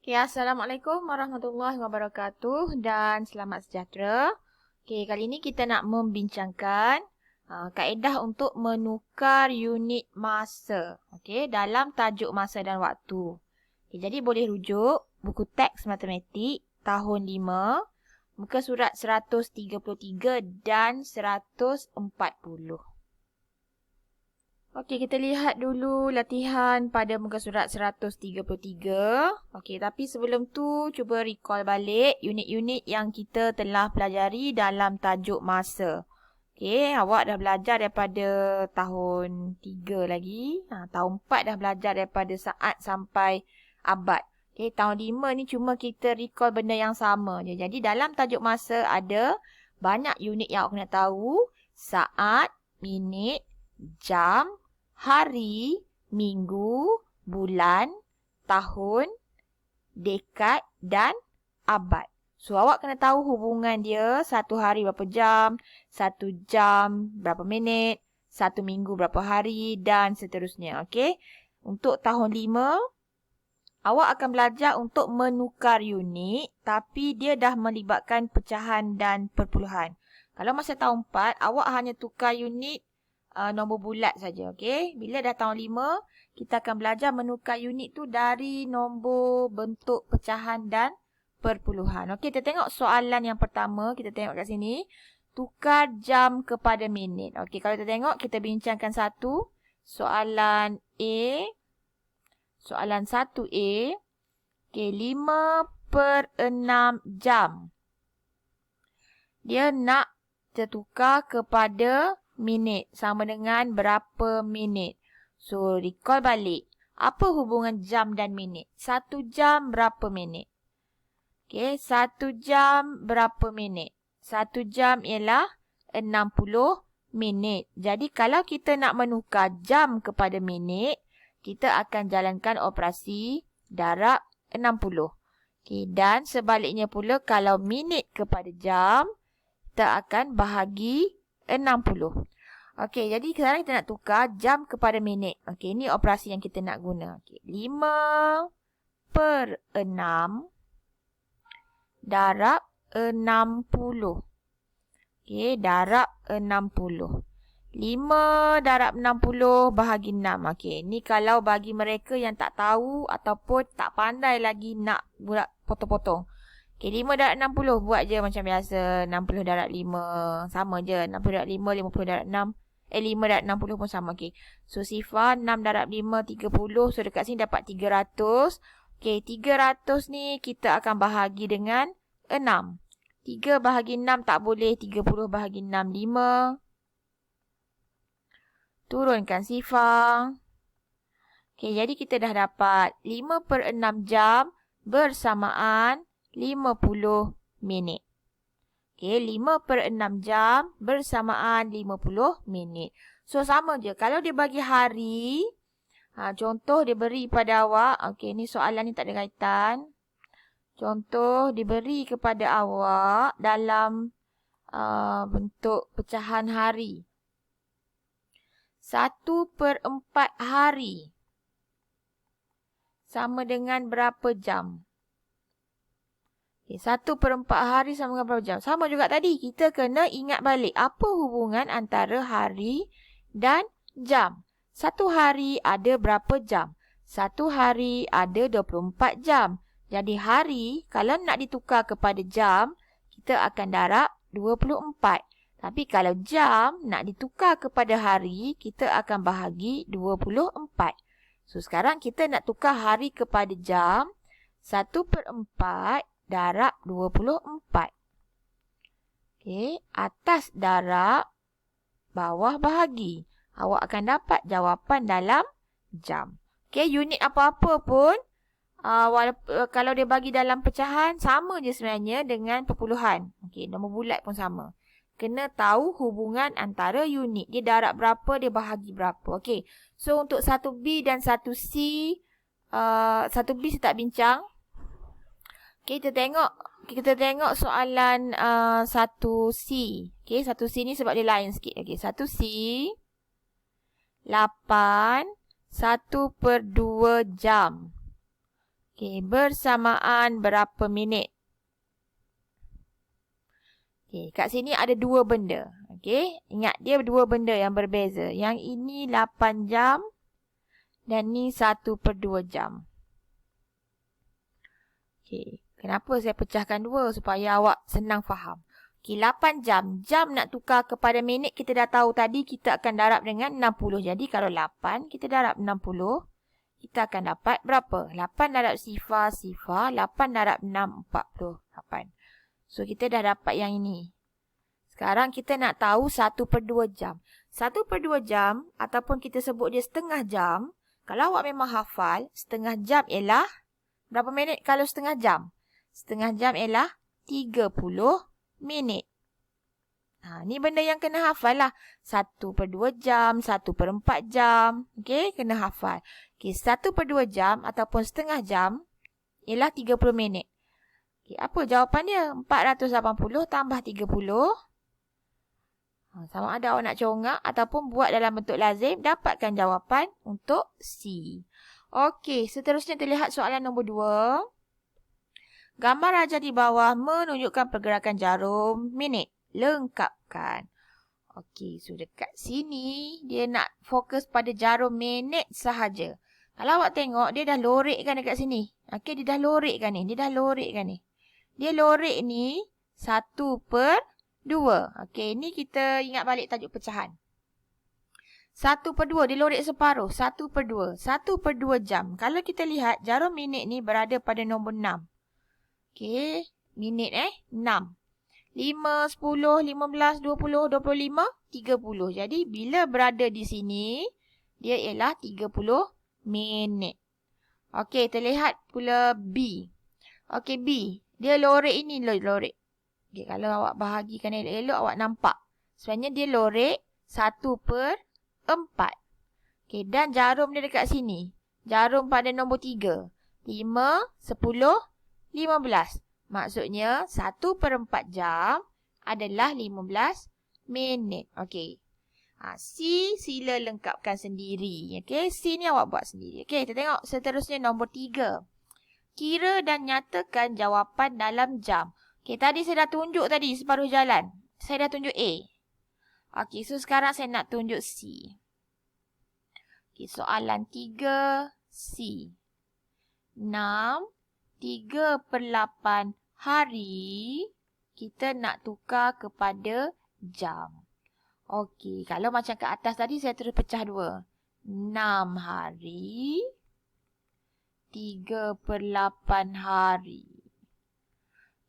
Okay, Assalamualaikum warahmatullahi wabarakatuh dan selamat sejahtera. Okay, kali ini kita nak membincangkan kaedah untuk menukar unit masa dalam tajuk masa dan waktu. Okay, jadi boleh rujuk buku teks matematik tahun 5, muka surat 133 dan 140. Okey, kita lihat dulu latihan pada muka surat 133. Okey, tapi sebelum tu cuba recall balik unit-unit yang kita telah pelajari dalam tajuk masa. Okey, awak dah belajar daripada tahun 3 lagi. Tahun 4 dah belajar daripada saat sampai abad. Okey, tahun 5 ni cuma kita recall benda yang sama je. Jadi dalam tajuk masa ada banyak unit yang awak kena tahu. Saat, minit, jam, hari, minggu, bulan, tahun, dekad dan abad. So, awak kena tahu hubungan dia, satu hari berapa jam, satu jam berapa minit, satu minggu berapa hari dan seterusnya. Okey. Untuk tahun 5, awak akan belajar untuk menukar unit tapi dia dah melibatkan pecahan dan perpuluhan. Kalau masa tahun 4, awak hanya tukar unit nombor bulat saja, okey. Bila dah tahun 5, kita akan belajar menukar unit tu dari nombor bentuk pecahan dan perpuluhan. Okey, kita tengok soalan yang pertama, kita tengok kat sini. Tukar jam kepada minit. Okey, kalau kita tengok, kita bincangkan satu. Soalan A. Soalan 1A. Okey, 5/6 jam. Dia nak tertukar kepada minit sama dengan berapa minit. So, recall balik. Apa hubungan jam dan minit? 1 jam berapa minit? Okey, 1 jam berapa minit? 1 jam ialah 60 minit. Jadi, kalau kita nak menukar jam kepada minit, kita akan jalankan operasi darab 60. Okey, dan sebaliknya pula, kalau minit kepada jam, kita akan bahagi 60. Okey, jadi sekarang kita nak tukar jam kepada minit. Okey, ini operasi yang kita nak guna. Okey, 5/6 darab 60. Okey, darab 60. 5 darab 60 bahagi 6. Okey, ni kalau bagi mereka yang tak tahu ataupun tak pandai lagi nak buat potong-potong. Okey, 5 darab 60 buat je macam biasa. 60 darab 5 sama je. 60 darab 5, 50 darab 6. 5 darab 60 pun sama. Okey. So, sifar 6 darab 5, 30. So, dekat sini dapat 300. Okey, 300 ni kita akan bahagi dengan 6. 3 bahagi 6 tak boleh. 30 bahagi 6, 5. Turunkan sifar. Okey, jadi kita dah dapat 5/6 jam bersamaan 50 minit. Okey, 5/6 jam bersamaan 50 minit. So, sama je. Kalau dia bagi hari, contoh dia beri pada awak. Okey, ni soalan ni tak ada kaitan. Contoh diberi kepada awak dalam bentuk pecahan hari. 1/4 hari sama dengan berapa jam? Okay, 1/4 hari sama dengan berapa jam? Sama juga tadi. Kita kena ingat balik apa hubungan antara hari dan jam. Satu hari ada berapa jam? Satu hari ada 24 jam. Jadi hari, kalau nak ditukar kepada jam, kita akan darab 24. Tapi kalau jam nak ditukar kepada hari, kita akan bahagi 24. So, sekarang kita nak tukar hari kepada jam. 1/4 darab 24. Okey, atas darab, bawah bahagi. Awak akan dapat jawapan dalam jam. Okey, unit apa-apa pun, kalau dia bagi dalam pecahan, sama je sebenarnya dengan perpuluhan. Okey, nombor bulat pun sama. Kena tahu hubungan antara unit. Dia darab berapa, dia bahagi berapa. Okey, so untuk 1B dan 1C, 1B saya tak bincang. Okay, kita tengok soalan 1C. Okay, 1C ni sebab dia lain sikit. Okay, 1C 8 1/2 jam. Okey, bersamaan berapa minit? Okey, kat sini ada dua benda. Okey, ingat dia dua benda yang berbeza. Yang ini 8 jam dan ni 1/2 jam. Okey, kenapa saya pecahkan dua? Supaya awak senang faham. Okey, 8 jam. Jam nak tukar kepada minit, kita dah tahu tadi kita akan darab dengan 60. Jadi kalau 8, kita darab 60. Kita akan dapat berapa? 8 darab sifar, 8 darab 6, 48. So, kita dah dapat yang ini. Sekarang kita nak tahu 1/2 jam. 1/2 jam ataupun kita sebut dia setengah jam. Kalau awak memang hafal, setengah jam ialah berapa minit kalau setengah jam? Setengah jam ialah 30 minit. Ni benda yang kena hafal lah. 1/2 jam, 1/4 jam. Okey, kena hafal. Okey, 1/2 jam ataupun setengah jam ialah 30 minit. Okey, apa jawapan dia? 480 tambah 30. Sama ada awak nak congak ataupun buat dalam bentuk lazim, dapatkan jawapan untuk C. Okey, seterusnya terlihat soalan nombor 2. Gambar raja di bawah menunjukkan pergerakan jarum minit. Lengkapkan. Okey, so dekat sini dia nak fokus /pada jarum minit sahaja. Kalau awak tengok, dia dah lorekkan dekat sini. Okey, dia dah lorekkan ni. Dia lorek ni 1/2. Okey, ni kita ingat balik tajuk pecahan. 1/2, dia lorek separuh. 1/2. 1/2 jam. Kalau kita lihat, jarum minit ni berada pada nombor 6. Okey, minit 6. 5, 10, 15, 20, 25, 30. Jadi, bila berada di sini, dia ialah 30 minit. Okey, terlihat pula B. Okey, B. Dia lorek ini, lorek. Okey, kalau awak bahagikan elok-elok, awak nampak. Sebenarnya dia lorek 1/4. Okey, dan jarum dia dekat sini. Jarum pada nombor 3. 5, 10, 15. Maksudnya, 1/4 jam adalah 15 minit. Okey. C, sila lengkapkan sendiri. Okey, C ni awak buat sendiri. Okey, kita tengok seterusnya nombor 3. Kira dan nyatakan jawapan dalam jam. Okey, tadi saya dah tunjuk tadi separuh jalan. Saya dah tunjuk A. Okey, so sekarang saya nak tunjuk C. Okey, soalan 3, C. 6, 3/8 hari, kita nak tukar kepada jam. Okey, kalau macam ke atas tadi, saya terus pecah 2. 6 hari, 3/8 hari.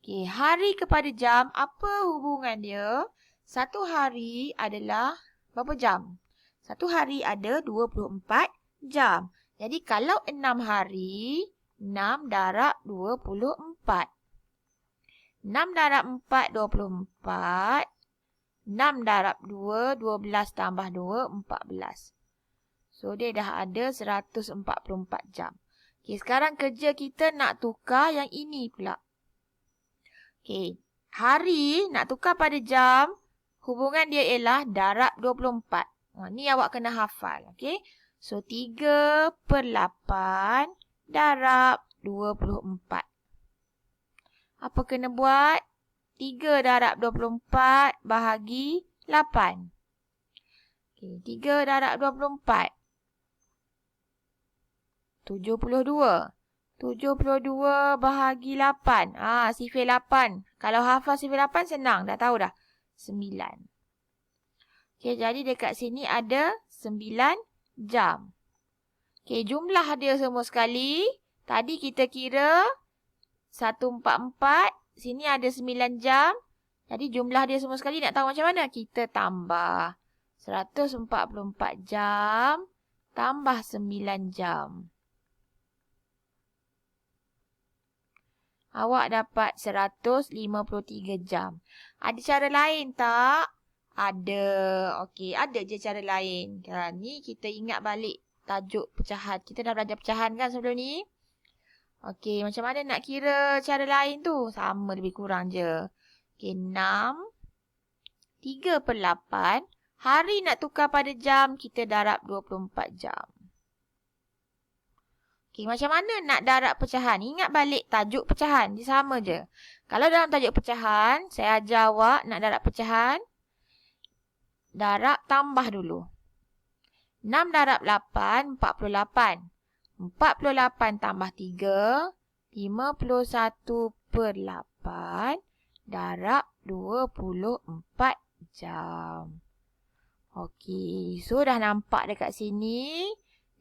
Okey, hari kepada jam, apa hubungan dia? Satu hari adalah berapa jam? Satu hari ada 24 jam. Jadi, kalau 6 hari, 6 darab 24. 6 darab 4, 24. 6 darab 2, 12 tambah 2, 14. So, dia dah ada 144 jam. Okey, sekarang kerja kita nak tukar yang ini pula. Okey, hari nak tukar pada jam, hubungan dia ialah darab 24. Ni awak kena hafal. Okey, so 3/8 darab 24. Apa kena buat? 3 darab 24 bahagi 8. Okey, 3 darab 24. 72. 72 bahagi 8. Sifir 8. Kalau hafal sifir 8 senang. Dah tahu dah. 9. Okey, jadi dekat sini ada 9 jam. Okey, jumlah dia semua sekali. Tadi kita kira 144. Sini ada 9 jam. Jadi jumlah dia semua sekali nak tahu macam mana? Kita tambah 144 jam tambah 9 jam. Awak dapat 153 jam. Ada cara lain tak? Ada. Okey, ada je cara lain. Ni kita ingat balik tajuk pecahan. Kita dah belajar pecahan kan sebelum ni? Okey, macam mana nak kira cara lain tu? Sama lebih kurang je. Okey, 6. 3/8. Hari nak tukar pada jam, kita darab 24 jam. Okay, macam mana nak darab pecahan? Ingat balik tajuk pecahan. Dia sama je. Kalau dalam tajuk pecahan, saya ajar awak nak darab pecahan. Darab tambah dulu. 6 darab 8, 48. 48 tambah 3, 51 per 8. Darab 24 jam. Okey, so dah nampak dekat sini.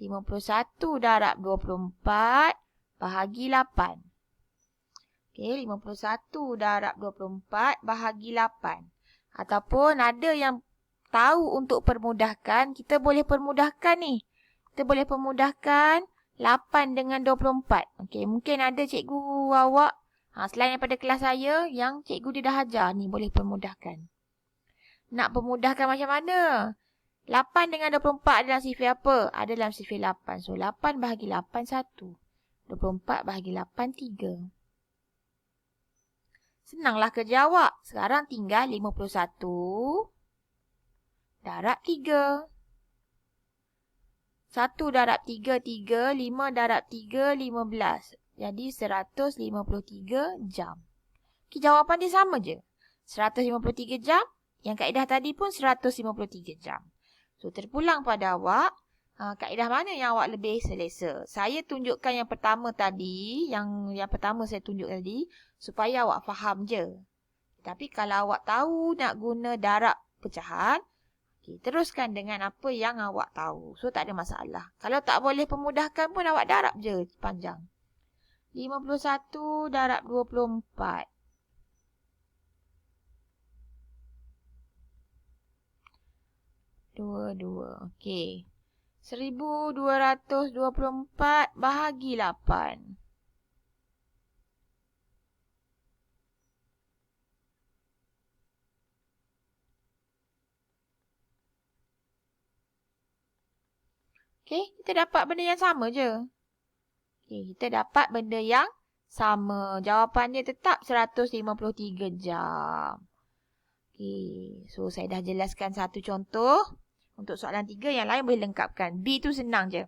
51 darab 24 bahagi 8. Okey, 51 darab 24 bahagi 8. Ataupun ada yang tahu untuk permudahkan, kita boleh permudahkan ni. Kita boleh permudahkan 8 dengan 24. Okey, mungkin ada cikgu awak, selain daripada kelas saya, yang cikgu dia dah ajar ni, boleh permudahkan. Nak permudahkan macam mana? 8 dengan 24 dalam sifir apa? Ada dalam sifir 8. So, 8 bahagi 8, 1. 24 bahagi 8, 3. Senanglah kerja awak. Sekarang tinggal 51 darab 3. 1 darab 3, 3. 5 darab 3, 15. Jadi, 153 jam. Okay, jawapan dia sama je. 153 jam. Yang kaedah tadi pun 153 jam. So, terpulang pada awak, kaedah mana yang awak lebih selesa? Saya tunjukkan yang pertama tadi, yang pertama saya tunjuk tadi, supaya awak faham je. Tapi kalau awak tahu nak guna darab pecahan, okay, teruskan dengan apa yang awak tahu. So, tak ada masalah. Kalau tak boleh pemudahkan pun, awak darab je panjang. 51 darab 24. 22. Okey. 1224 bahagi 8. Okey, kita dapat benda yang sama je. Okey, kita dapat benda yang sama. Jawapannya tetap 153 jam. Okey, so saya dah jelaskan satu contoh. Untuk soalan 3, yang lain boleh lengkapkan. B tu senang je.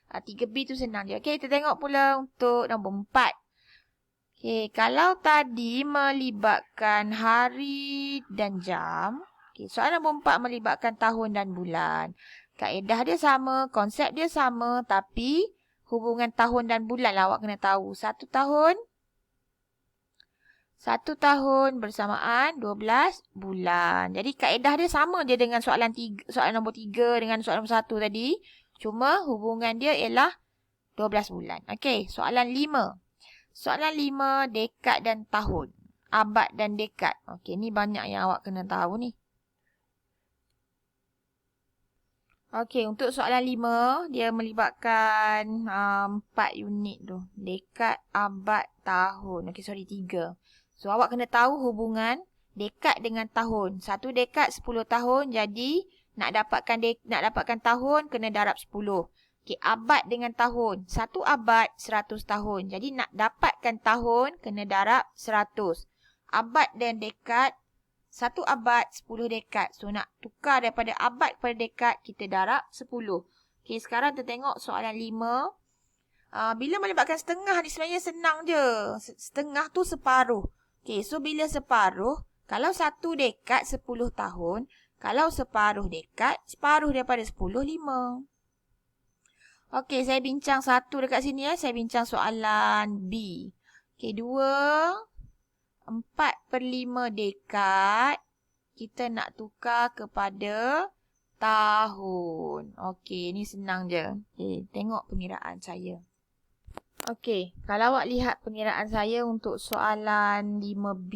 3B tu senang je. Okey, kita tengok pula untuk nombor 4. Okey, kalau tadi melibatkan hari dan jam. Okey, soalan nombor 4 melibatkan tahun dan bulan. Kaedah dia sama, konsep dia sama, tapi hubungan tahun dan bulan lah awak kena tahu. 1 tahun bersamaan 12 bulan. Jadi kaedah dia sama je dengan soalan nombor 3 dengan soalan nombor 1 tadi. Cuma hubungan dia ialah 12 bulan. Okey, soalan 5. Soalan 5, dekad dan tahun. Abad dan dekad. Okey, ni banyak yang awak kena tahu ni. Okey, untuk soalan 5, dia melibatkan 4 unit tu. Dekad, abad, tahun. Okey, sorry, 3. So, awak kena tahu hubungan dekad dengan tahun. 1 dekad 10 tahun. Jadi, nak dapatkan tahun, kena darab 10. Okey, abad dengan tahun. 1 abad 100 tahun. Jadi, nak dapatkan tahun, kena darab 100. Abad dan dekad, 1 abad 10 dekad. So, nak tukar daripada abad kepada dekad, kita darab 10. Okey, sekarang kita tengok soalan 5. Bila melibatkan setengah ni sebenarnya senang je. Setengah tu separuh. Okey, so bila separuh, kalau 1 dekad 10 tahun, kalau separuh dekad, separuh daripada 10, 5. Okey, saya bincang satu dekat sini ya. Saya bincang soalan B. Okey, 4/5 dekad, kita nak tukar kepada tahun. Okey, ni senang je. Okey, tengok pengiraan saya. Okey, kalau awak lihat pengiraan saya untuk soalan 5B,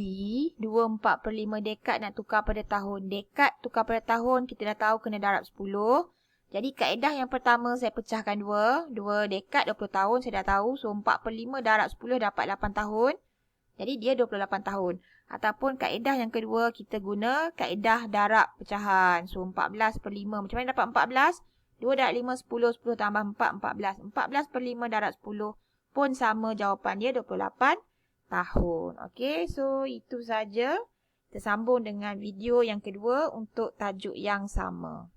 4/5 dekad nak tukar pada tahun. Dekad tukar pada tahun, kita dah tahu kena darab 10. Jadi kaedah yang pertama saya pecahkan 2. 2 dekad 20 tahun, saya dah tahu. So 4/5 darab 10 dapat 8 tahun. Jadi dia 28 tahun. Ataupun kaedah yang kedua, kita guna kaedah darab pecahan. So 14/5. Macam mana dapat 14? 2 darab 5, 10. 10 tambah 4, 14. 14/5 darab 10. Pun sama, jawapan dia 28 tahun. Okey, so itu saja. Kita sambung dengan video yang kedua untuk tajuk yang sama.